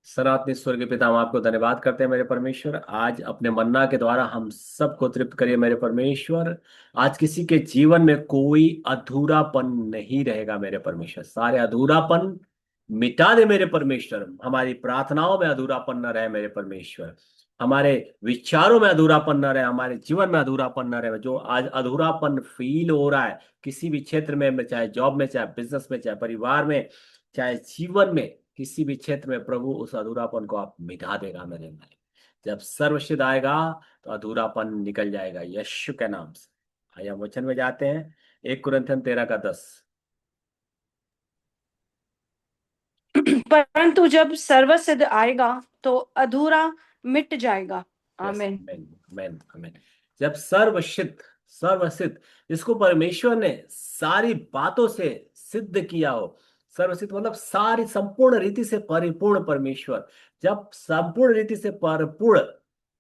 सनातन ईश्वर के पिता हम आपको धन्यवाद करते हैं मेरे परमेश्वर। आज अपने मन्ना के द्वारा हम सबको तृप्त करिए मेरे परमेश्वर। आज किसी के जीवन में कोई अधूरापन नहीं रहेगा मेरे परमेश्वर। सारे अधूरापन मिटा दे मेरे परमेश्वर। हमारी प्रार्थनाओं में अधूरापन न रहे मेरे परमेश्वर। हमारे विचारों में अधूरापन न रहे, हमारे जीवन में अधूरापन न रहे। जो आज अधूरापन फील हो रहा है किसी भी क्षेत्र में, चाहे जॉब में, चाहे बिजनेस में, चाहे परिवार में, चाहे जीवन में, किसी भी क्षेत्र में, प्रभु उस अधूरापन को आप मिटा देगा मेरे अंदर। जब सर्वसिद्ध आएगा तो अधूरापन निकल जाएगा यीशु के नाम से। आइए हम वचन में जाते हैं। 1 कुरिन्थियन 13 का 10। परंतु जब सर्वसिद्ध आएगा तो अधूरा मिट जाएगा। यस, आमीन। आमेन, आमेन, आमेन। जब सर्वसिद्ध, सर्वसिद्ध, इसको परमेश्वर ने सारी बातों से सिद्ध किया हो। सर्वसिद्ध मतलब सारी संपूर्ण रीति से परिपूर्ण परमेश्वर। जब संपूर्ण रीति से परिपूर्ण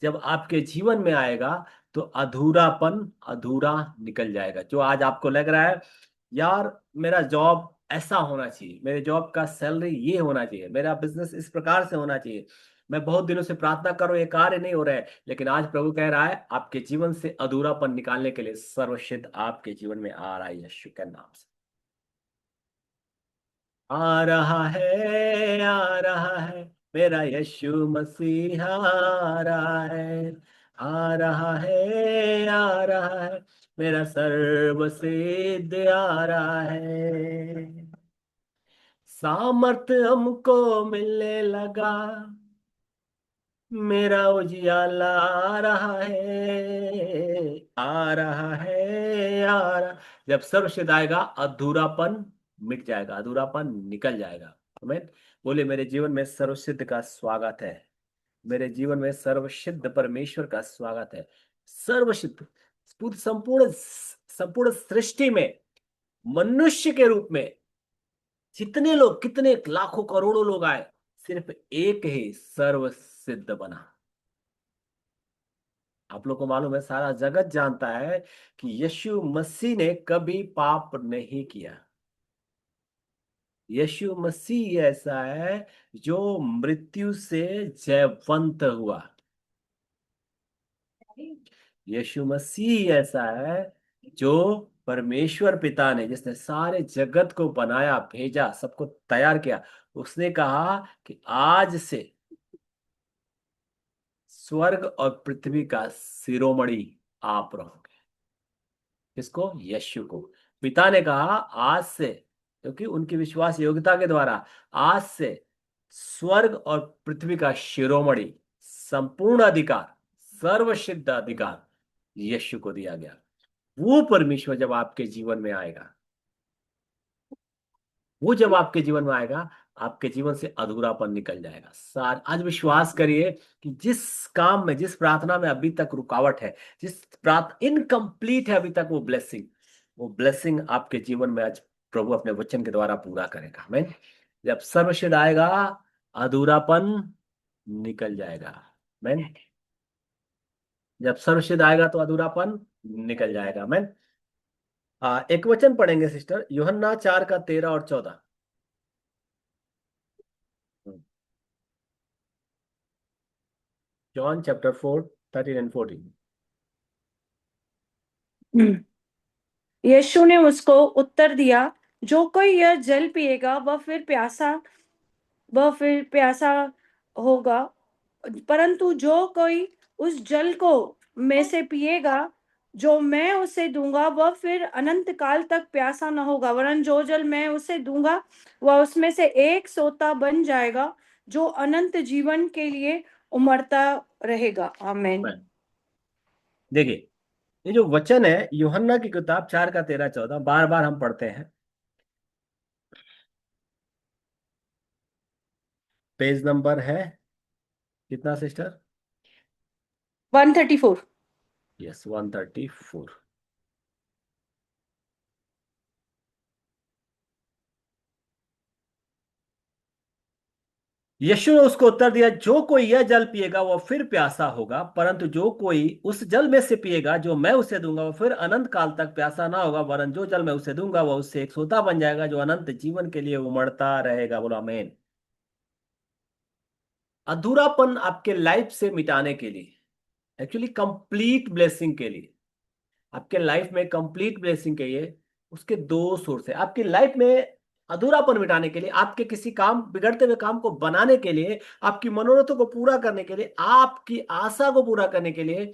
जब आपके जीवन में आएगा तो अधूरापन अधूरा निकल जाएगा। जो आज आपको लग रहा है, यार मेरा जॉब ऐसा होना चाहिए, मेरे जॉब का सैलरी ये होना चाहिए, मेरा बिजनेस इस प्रकार से होना चाहिए, मैं बहुत दिनों से प्रार्थना करूं ये कार्य नहीं हो रहा है, लेकिन आज प्रभु कह रहा है आपके जीवन से अधूरापन निकालने के लिए सर्वसिद्ध आपके जीवन में आ रहा है यीशु के नाम से। आ रहा है, आ रहा है, मेरा यीशु मसीह आ रहा है। आ रहा है, आ रहा है, मेरा सर्वसिद्ध आ रहा है। सामर्थ हमको मिलने लगा, मेरा उजियाला आ रहा है, आ रहा है, आ रहा। जब सर्वसिद्ध आएगा अधूरापन मिट जाएगा, अधूरापन निकल जाएगा। आमीन। बोले मेरे जीवन में सर्वसिद्ध का स्वागत है। मेरे जीवन में सर्वसिद्ध परमेश्वर का स्वागत है। सर्वसिद्ध पूरी संपूर्ण संपूर्ण सृष्टि में मनुष्य के रूप में जितने लोग, कितने लाखों करोड़ों लोग आए, सिर्फ एक ही सर्वसिद्ध बना। आप लोग को मालूम है, सारा जगत जानता है कि यीशु मसीह ने कभी पाप नहीं किया। यीशु मसीह ऐसा है जो मृत्यु से जयवंत हुआ। यीशु मसीह ऐसा है जो परमेश्वर पिता ने, जिसने सारे जगत को बनाया, भेजा, सबको तैयार किया, उसने कहा कि आज से स्वर्ग और पृथ्वी का शिरोमणि आप रहोगे। किसको? यीशु को। पिता ने कहा आज से, क्योंकि उनकी विश्वास योग्यता के द्वारा आज से स्वर्ग और पृथ्वी का शिरोमणि, संपूर्ण अधिकार, सर्वसिद्ध अधिकार यीशु को दिया गया। वो परमेश्वर जब आपके जीवन में आएगा, वो जब आपके जीवन में आएगा, आपके जीवन से अधूरापन निकल जाएगा। सार आज विश्वास करिए कि जिस काम में, जिस प्रार्थना में अभी तक रुकावट है, जिस प्रार्थना इनकम्प्लीट है अभी तक, वो ब्लेसिंग आपके जीवन में आज प्रभु अपने वचन के द्वारा पूरा करेगा। मैं जब सर्वसिद्ध आएगा अधूरापन निकल जाएगा। मैं जब सर्वसिद्ध आएगा तो अधूरापन निकल जाएगा। मैं एक वचन पढ़ेंगे सिस्टर, यूहन्ना 4 का 13 और 14। John chapter 4 13 and 14। हम्म। यीशु ने उसको उत्तर दिया, जो कोई यह जल पिएगा वह फिर प्यासा होगा, परंतु जो कोई उस जल को में से पिएगा जो मैं उसे दूंगा वह फिर अनंत काल तक प्यासा न होगा, वरन जो जल मैं उसे दूंगा वह उसमें से एक सोता बन जाएगा जो अनंत जीवन के लिए उमड़ता रहेगा। आमीन। देखिए, ये जो वचन है यूहन्ना की किताब 4 का 13 14, बार बार हम पढ़ते हैं। पेज नंबर है कितना सिस्टर? 134। यस, 134। यीशु ने उसको उत्तर दिया, जो कोई यह जल पिएगा वह फिर प्यासा होगा, परंतु जो कोई उस जल में से पिएगा जो मैं उसे दूंगा वह फिर अनंत काल तक प्यासा ना होगा, वरन जो जल मैं उसे दूंगा वह उससे एक सोता बन जाएगा जो अनंत जीवन के लिए उमड़ता रहेगा। बोलो आमीन। अधूरापन आपके लाइफ से मिटाने के लिए, एक्चुअली कंप्लीट ब्लेसिंग के लिए, आपके लाइफ में कंप्लीट ब्लेसिंग के लिए उसके दो सोर्स है आपकी लाइफ में। अधूरापन मिटाने के लिए, आपके किसी काम, बिगड़ते हुए काम को बनाने के लिए, आपकी मनोरथों को पूरा करने के लिए, आपकी आशा को पूरा करने के लिए,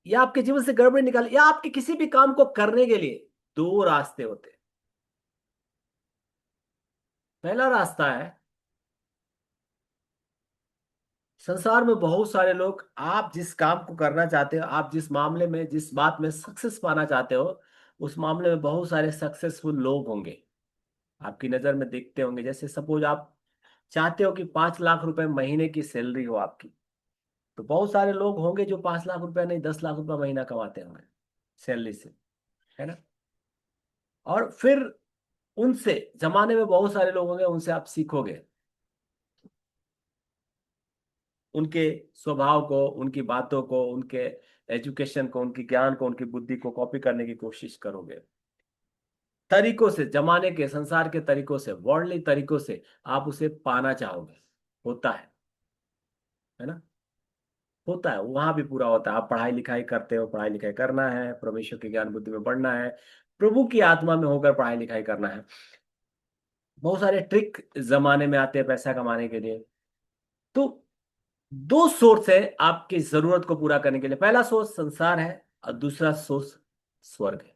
या आपके जीवन से गड़बड़ी निकाले, या आपके किसी भी काम को करने के लिए दो रास्ते होते हैं। पहला रास्ता है, संसार में बहुत सारे लोग, आप जिस काम को करना चाहते हो, आप जिस मामले में, जिस बात में सक्सेस पाना चाहते हो, उस मामले में बहुत सारे सक्सेसफुल लोग होंगे, आपकी नजर में दिखते होंगे। जैसे सपोज आप चाहते हो कि 5 लाख रुपए महीने की सैलरी हो आपकी, तो बहुत सारे लोग होंगे जो 5 लाख रुपए नहीं, 10 लाख रुपए महीना कमाते होंगे सैलरी से, है ना। और फिर उनसे, जमाने में बहुत सारे लोग होंगे, उनसे आप सीखोगे, उनके स्वभाव को, उनकी बातों को, उनके एजुकेशन को, उनकी ज्ञान को, उनकी बुद्धि को कॉपी करने की कोशिश करोगे। तरीकों से, जमाने के, संसार के तरीकों से, वर्ल्डली तरीकों से आप उसे पाना चाहोगे। होता है ना। होता है, वहां भी पूरा होता है। आप पढ़ाई लिखाई करते हो, पढ़ाई लिखाई करना है, परमेश्वर की ज्ञान बुद्धि में बढ़ना है, प्रभु की आत्मा में होकर पढ़ाई लिखाई करना है। बहुत सारे ट्रिक जमाने में आते हैं पैसा कमाने के लिए। तो दो सोर्स है आपकी जरूरत को पूरा करने के लिए, पहला सोर्स संसार है और दूसरा सोर्स स्वर्ग है।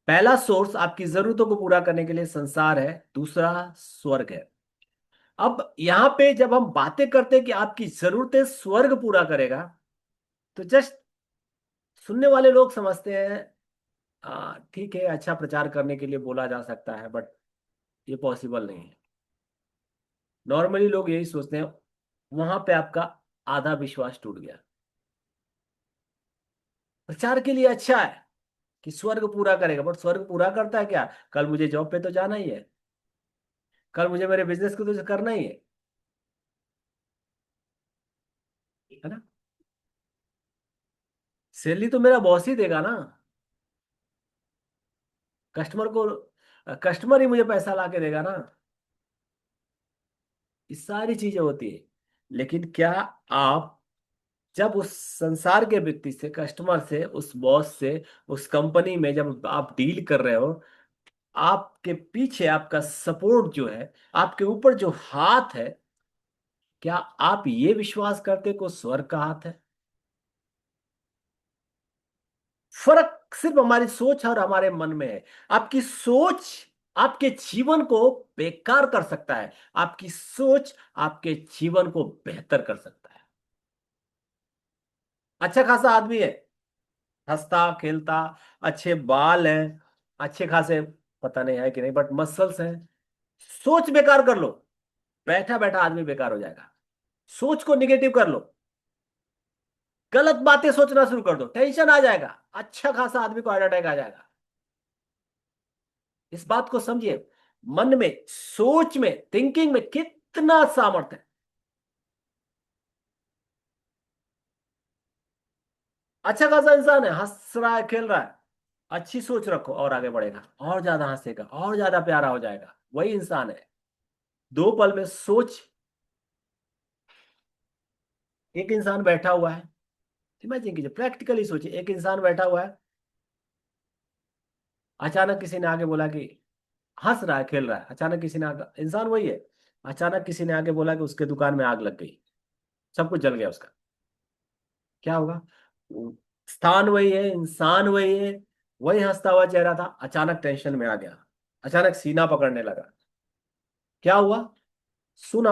पहला सोर्स आपकी जरूरतों को पूरा करने के लिए संसार है, दूसरा स्वर्ग है। अब यहां पे जब हम बातें करते हैं कि आपकी जरूरतें स्वर्ग पूरा करेगा, तो जस्ट सुनने वाले लोग समझते हैं ठीक है, अच्छा प्रचार करने के लिए बोला जा सकता है, बट ये पॉसिबल नहीं है। नॉर्मली लोग यही सोचते हैं। वहां पे आपका आधा विश्वास टूट गया। प्रचार के लिए अच्छा है कि स्वर्ग पूरा करेगा, बट स्वर्ग पूरा करता है क्या? कल मुझे जॉब पे तो जाना ही है, कल मुझे मेरे बिजनेस को तो करना ही है ना। सैलरी तो मेरा बॉस ही देगा ना, कस्टमर को, कस्टमर ही मुझे पैसा ला के देगा ना। ये सारी चीजें होती है। लेकिन क्या आप, जब उस संसार के व्यक्ति से, कस्टमर से, उस बॉस से, उस कंपनी में जब आप डील कर रहे हो, आपके पीछे आपका सपोर्ट जो है, आपके ऊपर जो हाथ है, क्या आप ये विश्वास करते को स्वर्ग का हाथ है? फर्क सिर्फ हमारी सोच और हमारे मन में है। आपकी सोच आपके जीवन को बेकार कर सकता है, आपकी सोच आपके जीवन को बेहतर कर सकता है। अच्छा खासा आदमी है, हंसता खेलता, अच्छे बाल हैं, अच्छे खासे, पता नहीं है कि नहीं, बट मसल्स हैं, सोच बेकार कर लो, बैठा बैठा आदमी बेकार हो जाएगा। सोच को निगेटिव कर लो, गलत बातें सोचना शुरू कर दो, टेंशन आ जाएगा, अच्छा खासा आदमी को हार्ट अटैक आ जाएगा। इस बात को समझिए, मन में, सोच में, थिंकिंग में कितना सामर्थ्य है। अच्छा खासा इंसान है, हंस रहा है, खेल रहा है, अच्छी सोच रखो और आगे बढ़ेगा, और ज्यादा हंसेगा, और ज्यादा प्यारा हो जाएगा, वही इंसान है। दो पल में सोच। एक इंसान बैठा हुआ है, इमेजिन कीजिए, प्रैक्टिकली सोचिए, एक इंसान बैठा हुआ है, अचानक किसी ने आगे बोला कि, हंस रहा है, खेल रहा है, अचानक किसी ने इंसान वही है, अचानक किसी ने आगे बोला कि उसके दुकान में आग लग गई, सब कुछ जल गया उसका। क्या होगा? वो स्थान वही है, इंसान वही है, वही हंसता हुआ चेहरा था, अचानक टेंशन में आ गया, अचानक सीना पकड़ने लगा। क्या हुआ? सुना,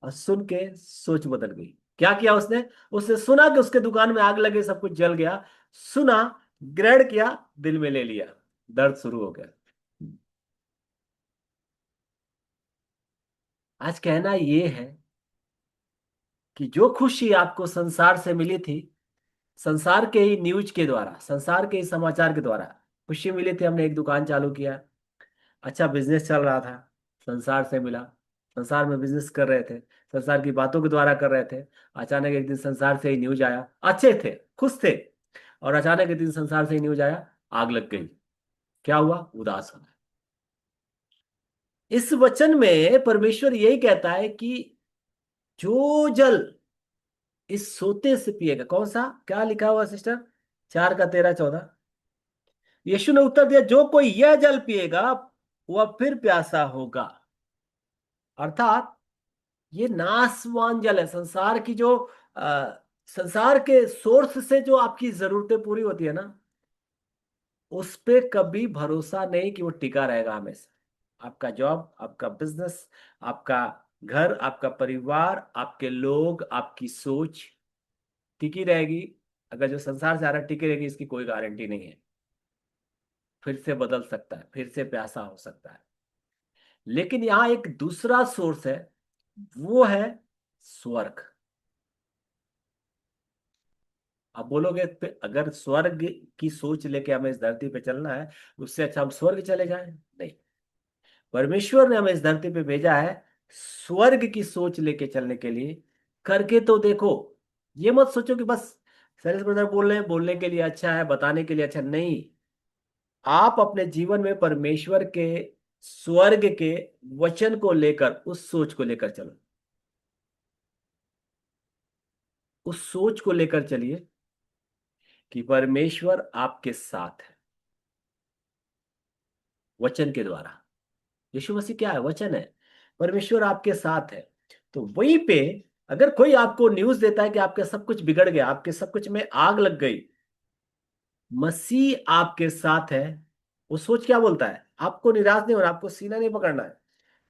और सुन के सोच बदल गई। क्या किया उसने? उसने सुना कि उसके दुकान में आग लगे, सब कुछ जल गया, सुना, ग्रहण किया, दिल में ले लिया, दर्द शुरू हो गया। आज कहना ये है कि जो खुशी आपको संसार से मिली थी, संसार के ही न्यूज के द्वारा, संसार के ही समाचार के द्वारा खुशी मिली थी, हमने एक दुकान चालू किया, अच्छा बिजनेस चल रहा था, संसार से मिला, संसार में बिजनेस कर रहे थे, संसार की बातों के द्वारा कर रहे थे, अचानक एक दिन संसार से ही न्यूज आया, अच्छे थे, खुश थे, और अचानक एक दिन संसार से ही न्यूज आया, आग लग गई। क्या हुआ? उदास हो गए। इस वचन में परमेश्वर यही कहता है कि जो जल इस सोते से पिएगा, कौन सा, क्या लिखा हुआ सिस्टर, 4 का 13 14। यीशु ने उत्तर दिया, जो कोई यह जल पिएगा वह फिर प्यासा होगा। अर्थात ये नासवान जल है, संसार की जो संसार के सोर्स से जो आपकी जरूरतें पूरी होती है ना, उस पे कभी भरोसा नहीं कि वो टिका रहेगा हमेशा। आपका जॉब, आपका बिजनेस, आपका घर, आपका परिवार, आपके लोग, आपकी सोच टिकी रहेगी। अगर जो संसार से आ रहा है टिकी रहेगी, इसकी कोई गारंटी नहीं है। फिर से बदल सकता है, फिर से प्यासा हो सकता है। लेकिन यहाँ एक दूसरा सोर्स है, वो है स्वर्ग। आप बोलोगे अगर स्वर्ग की सोच लेके हमें इस धरती पे चलना है, उससे अच्छा हम स्वर्ग चले जाएं? नहीं, परमेश्वर ने हमें इस धरती पे भेजा है स्वर्ग की सोच लेके चलने के लिए। करके तो देखो। ये मत सोचो कि बस सैलेस ब्रदर बोल रहे हैं, बोलने के लिए अच्छा है, बताने के लिए अच्छा नहीं। आप अपने जीवन में परमेश्वर के स्वर्ग के वचन को लेकर, उस सोच को लेकर चलो। उस सोच को लेकर चलिए कि परमेश्वर आपके साथ है, वचन के द्वारा। यीशु मसीह क्या है, वचन है। परमेश्वर आपके साथ है। तो वहीं पे अगर कोई आपको न्यूज़ देता है कि आपका सब कुछ बिगड़ गया, आपके सब कुछ में आग लग गई, मसीह आपके साथ है, वो सोच क्या बोलता है, आपको निराश नहीं होना, आपको सीना नहीं पकड़ना है।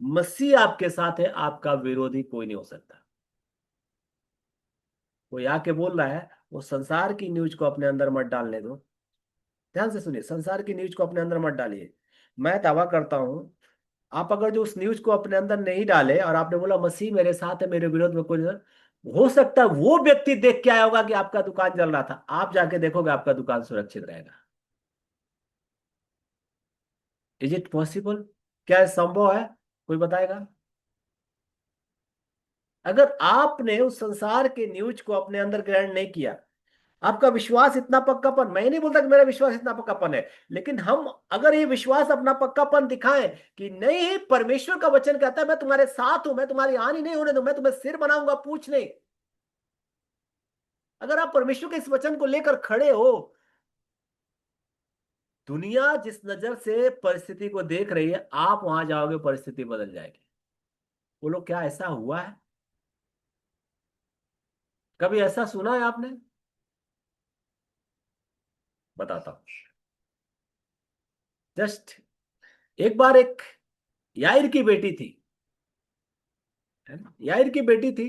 मसीह आपके साथ है, आपका विरोधी कोई नहीं हो सकता। वो आके बोल रहा है, वो संसार की न्यूज को अपने अंदर मत डालने दो। ध्यान से सुनिए, संसार की न्यूज को अपने अंदर मत डालिए। मैं दावा करता हूं, आप अगर जो उस न्यूज को अपने अंदर नहीं डाले और आपने बोला मसीह मेरे साथ है, मेरे विरोध में कोई नहीं, हो सकता है वो व्यक्ति देख के आया होगा कि आपका दुकान जल रहा था, आप जाके देखोगे आपका दुकान सुरक्षित रहेगा। Is it possible? क्या ये संभव है? कोई बताएगा? अगर आपने उस संसार के न्यूज को अपने अंदर ग्रहण नहीं किया, आपका विश्वास इतना पक्कापन, मैं नहीं बोलता कि मेरा विश्वास इतना पक्कापन है, लेकिन हम अगर ये विश्वास अपना पक्कापन दिखाएं कि नहीं, परमेश्वर का वचन कहता है मैं तुम्हारे साथ हूं, मैं तुम्हारी हानि नहीं होने दूं, मैं तुम्हें सिर बनाऊंगा पूछ नहीं। अगर आप परमेश्वर के इस वचन को लेकर खड़े हो, दुनिया जिस नजर से परिस्थिति को देख रही है, आप वहां जाओगे परिस्थिति बदल जाएगी। बोलो, क्या ऐसा हुआ है? कभी ऐसा सुना है आपने? बताता हूं। जस्ट एक बार एक याир की बेटी थी, है ना, याир की बेटी थी।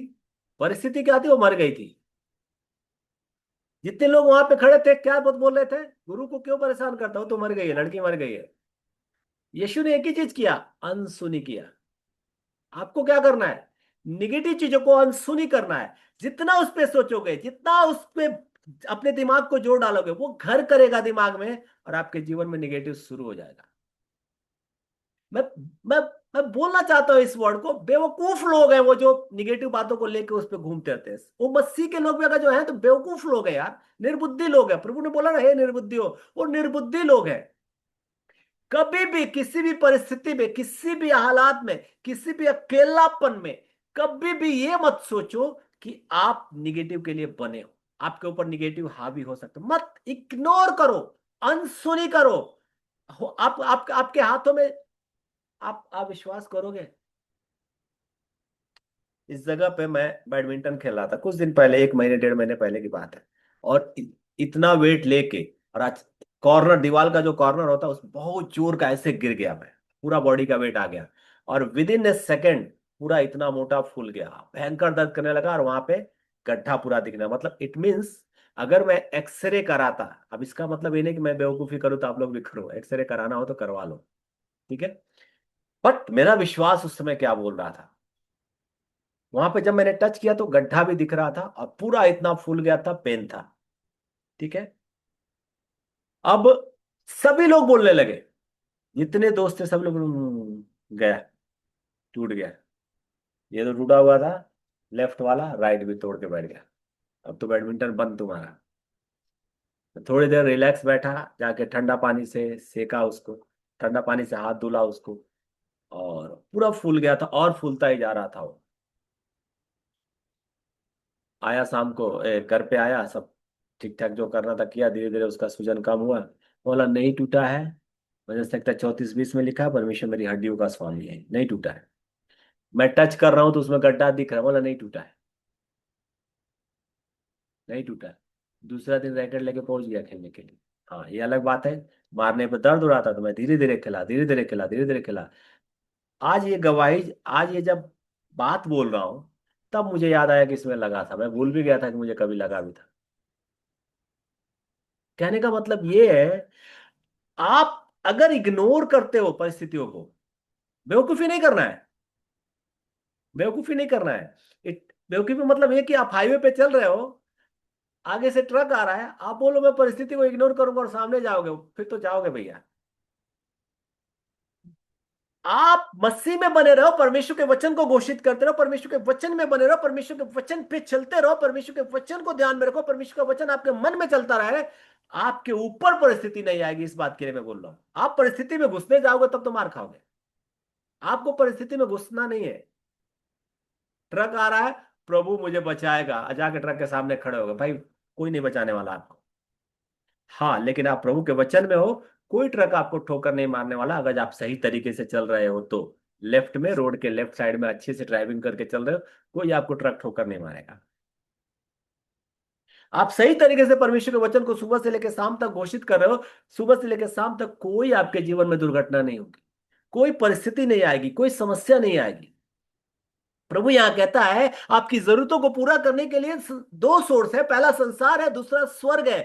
परिस्थिति क्या थी, वो मर गई थी। जितने लोग वहां पे खड़े थे क्या बहुत बोल रहे थे, गुरु को क्यों परेशान करता हूं, तो मर गई है, लड़की मर गई है। यीशु ने एक ही चीज किया, अनसुनी किया। आपको क्या करना है? निगेटिव चीजों को अनसुनी करना है। जितना उस पे सोचोगे, जितना उस पे अपने दिमाग को जोर डालोगे, वो घर करेगा दिमाग में, और आपके जीवन में निगेटिव शुरू हो जाएगा। मैं मैं मैं बोलना चाहता हूं इस वर्ड को, बेवकूफ लोग हैं वो जो निगेटिव बातों को लेकर उस पर घूमते रहते हैं। वो मसीह के लोग भी अगर जो है तो बेवकूफ लोग हैं यार, निर्बुद्धि लोग हैं। प्रभु ने बोला ना, हे निर्बुद्धि हो, वो निर्बुद्धि लोग हैं। कभी भी किसी भी परिस्थिति में, किसी भी हालात में, किसी भी अकेलापन में, कभी भी ये मत सोचो कि आप निगेटिव के लिए बने हो, आपके ऊपर निगेटिव हावी हो सकता है। मत इग्नोर करो, अनसुनी करो। आप आपके हाथों में, आप विश्वास करोगे, इस जगह पे मैं बैडमिंटन खेल रहा था कुछ दिन पहले, 1 महीने 1.5 महीने पहले की बात है। और इतना वेट लेके, और आज कॉर्नर, दीवार का जो कॉर्नर होता है उस बहुत जोर का ऐसे गिर गया मैं, पूरा बॉडी का वेट आ गया। और विद इन ए सेकेंड पूरा इतना मोटा फूल गया, भयंकर दर्द करने लगा, और वहां पे गड्ढा पूरा दिखना, मतलब इट मीन्स अगर मैं एक्सरे कराता, अब इसका मतलब ये नहीं कि मैं बेवकूफी करूँ तो आप लोग भी करो, एक्सरे कराना हो तो करवा लो, ठीक है। बट मेरा विश्वास उस समय क्या बोल रहा था, वहां पे जब मैंने टच किया तो गड्ढा भी दिख रहा था और पूरा इतना फूल गया था, पेन था, ठीक है। अब सभी लोग बोलने लगे, जितने दोस्त थे सब लोग, गया, टूट गया, ये तो टूटा हुआ था, लेफ्ट वाला राइट भी तोड़ के बैठ गया, अब तो बैडमिंटन बंद तुम्हारा। तो थोड़ी देर रिलैक्स बैठा, जाके ठंडा पानी से सेका उसको, ठंडा पानी से हाथ धुला उसको, और पूरा फूल गया था और फूलता ही जा रहा था वो। आया शाम को, घर पे आया, सब ठीक ठाक जो करना था किया, धीरे धीरे उसका सूजन कम हुआ। बोला नहीं टूटा है। मुझे लगता है 34-20 में लिखा है, परमेश्वर मेरी हड्डियों का स्वामी है, नहीं टूटा है। मैं टच कर रहा हूँ तो उसमें गड्ढा दिख रहा है, बोला नहीं टूटा है, नहीं टूटा है। दूसरा दिन रैकेट लेके पहुंच गया खेलने के लिए। हाँ ये अलग बात है। मारने पर दर्द हो रहा था तो मैं धीरे धीरे खिला, धीरे धीरे खिला, धीरे धीरे खिला। आज ये गवाही, आज ये जब बात बोल रहा हूँ, तब मुझे याद आया कि इसमें लगा था, मैं भूल भी गया था कि मुझे कभी लगा भी था। कहने का मतलब ये है, आप अगर इग्नोर करते हो परिस्थितियों को, बेवकूफी नहीं करना है, बेवकूफी नहीं करना है। बेवकूफी मतलब ये कि आप हाईवे पे चल रहे हो, आगे से ट्रक आ रहा है, आप बोलो मैं परिस्थिति को इग्नोर करूंगा और सामने जाओगे, फिर तो जाओगे भैया। आप मसीह में बने रहो, परमेश्वर के वचन को घोषित करते रहो, परमेश्वर के वचन में बने रहो, परमेश्वर के वचन पे चलते रहो, परमेश्वर के वचन को ध्यान में रखो, परमेश्वर का वचन आपके मन में चलता रहे। आपके ऊपर परिस्थिति नहीं आएगी, इस बात के लिए मैं बोल रहा हूं। आप परिस्थिति में घुसने जाओगे तब तो मार खाओगे। आपको परिस्थिति में घुसना नहीं है। ट्रक आ रहा है, प्रभु मुझे बचाएगा, जाके ट्रक के सामने खड़े हो गए, भाई कोई नहीं बचाने वाला आपको। हाँ लेकिन आप प्रभु के वचन में हो, कोई ट्रक आपको ठोकर नहीं मारने वाला, अगर आप सही तरीके से चल रहे हो तो। लेफ्ट में, रोड के लेफ्ट साइड में अच्छे से ड्राइविंग करके चल रहे हो, कोई आपको ट्रक ठोकर नहीं मारेगा। आप सही तरीके से परमेश्वर के वचन को सुबह से लेकर शाम तक घोषित कर रहे हो, सुबह से लेकर शाम तक कोई आपके जीवन में दुर्घटना नहीं होगी, कोई परिस्थिति नहीं आएगी, कोई समस्या नहीं आएगी। प्रभु यहां कहता है आपकी जरूरतों को पूरा करने के लिए दो सोर्स है, पहला संसार है, दूसरा स्वर्ग है।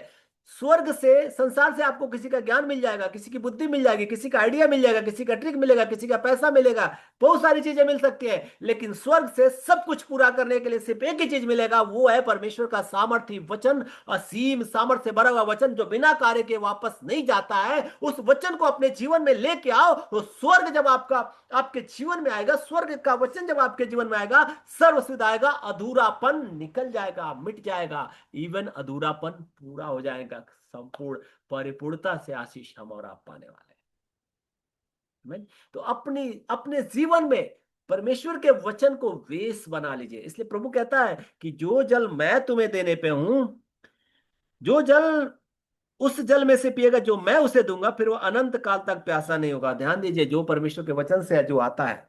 स्वर्ग से, संसार से आपको किसी का ज्ञान मिल जाएगा, किसी की बुद्धि मिल जाएगी, किसी का आइडिया मिल जाएगा, किसी का ट्रिक मिलेगा, किसी का पैसा मिलेगा, बहुत सारी चीजें मिल सकती है। लेकिन स्वर्ग से सब कुछ पूरा करने के लिए सिर्फ एक ही चीज मिलेगा, वो है परमेश्वर का सामर्थ्य वचन। असीम सामर्थ्य से भरा हुआ वचन जो बिना कार्य के वापस नहीं जाता है। उस वचन को अपने जीवन में लेके आओ, तो स्वर्ग जब आपका आपके जीवन में आएगा, स्वर्ग का वचन जब आपके जीवन में आएगा, सर्व सिद्ध आएगा, अधूरापन निकल जाएगा, मिट जाएगा। इवन अधूरापन पूरा हो जाएगा, संपूर्ण परिपूर्णता से आशीष हम और आप पाने वाले हैं। Amen? तो अपनी अपने जीवन में परमेश्वर के वचन को वेश बना लीजिए। इसलिए प्रभु कहता है कि जो जल मैं तुम्हें देने पे हूं, जो जल, उस जल में से पिएगा जो मैं उसे दूंगा, फिर वो अनंत काल तक प्यासा नहीं होगा। ध्यान दीजिए, जो परमेश्वर के वचन से जो आता है,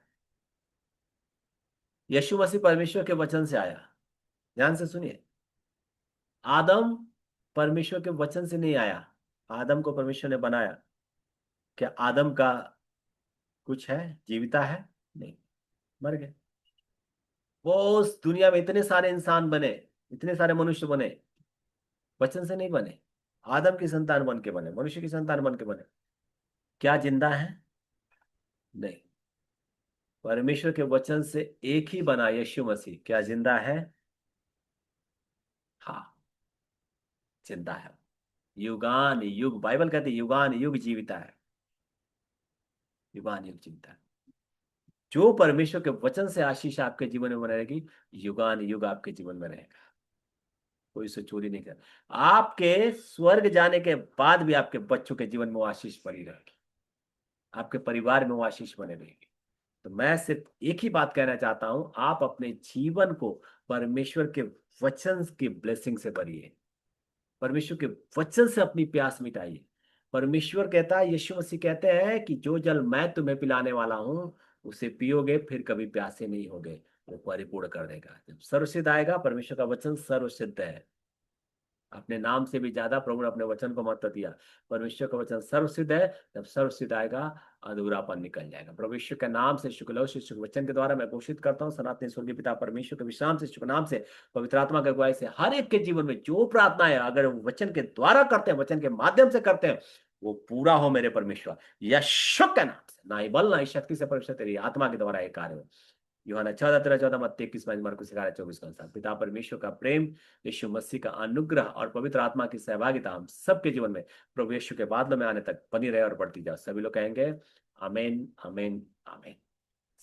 यीशु मसीह परमेश्वर के वचन से आया। ध्यान से सुनिए, आदम परमेश्वर के वचन से नहीं आया, आदम को परमेश्वर ने बनाया। क्या आदम का कुछ है, जीविता है? नहीं, मर गए। वो उस दुनिया में इतने सारे इंसान बने, इतने सारे मनुष्य बने, वचन से नहीं बने। आदम की संतान बन के बने, मनुष्य की संतान बन के बने। क्या जिंदा है? नहीं। परमेश्वर के वचन से एक ही बना, यीशु मसीह, क्या जिंदा है? हाँ, जिंदा है। युगान युग, बाइबल कहती है युगान युग जीविता है, युगान युग जीविता है। जो परमेश्वर के वचन से आशीष आपके जीवन में बने रहेगी, युगान युग आपके जीवन में रहेगा, कोई इसे चोरी नहीं कर। आपके स्वर्ग जाने के बाद भी आपके बच्चों के जीवन में वो आशीष बनी रहेगी, आपके परिवार में वो आशीष बने रहेगी। तो मैं सिर्फ एक ही बात कहना चाहता हूं, आप अपने जीवन को परमेश्वर के वचन की ब्लेसिंग से भरिए, परमेश्वर के वचन से अपनी प्यास मिटाइए। परमेश्वर कहता है, यीशु मसीह कहते हैं कि जो जल मैं तुम्हें पिलाने वाला हूं, उसे पियोगे फिर कभी प्यासे नहीं होगे, वो परिपूर्ण कर देगा। जब सर्वसिद्ध आएगा, परमेश्वर का वचन सर्वसिद्ध है। अपने नाम से भी ज्यादा प्रभु ने अपने वचन को महत्व दिया। परमेश्वर का वचन सर्वसिद्ध है, जब सर्वसिद्ध आएगा, अधूरापन निकल जाएगा। परमेश्वर के नाम से, शुक्ल शिष्य वचन के द्वारा मैं घोषित करता हूँ, सनातन स्वर्गीय पिता परमेश्वर के विश्राम से, शुभ नाम से, पवित्र आत्मा के अगुवाई से, हर एक के जीवन में जो प्रार्थना है, अगर वो वचन के द्वारा करते हैं, वचन के माध्यम से करते हैं, वो पूरा हो मेरे परमेश्वर। यशुक के नाम से, ना ही बल ना ही शक्ति से, परमेश्वर तेरी आत्मा के द्वारा एक कार्य हो। यूहन्ना 14:13-14, मत्ती 21, मरकुस 11:24 का अनुसार पिता परमेश्वर का प्रेम, यीशु मसीह का अनुग्रह और पवित्र आत्मा की सहभागिता हम सबके जीवन में प्रभु यीशु के बादलों में आने तक बनी रहे और बढ़ती जाए। सभी लोग कहेंगे आमीन, आमीन, आमीन।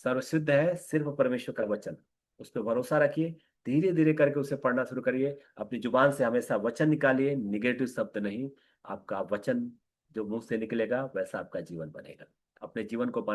सर्वसिद्ध है सिर्फ परमेश्वर का वचन, उस पर भरोसा रखिए, धीरे धीरे करके उसे पढ़ना शुरू करिए। अपनी जुबान से हमेशा वचन निकालिए, निगेटिव शब्द नहीं। आपका वचन जो मुंह से निकलेगा, वैसा आपका जीवन बनेगा। अपने जीवन को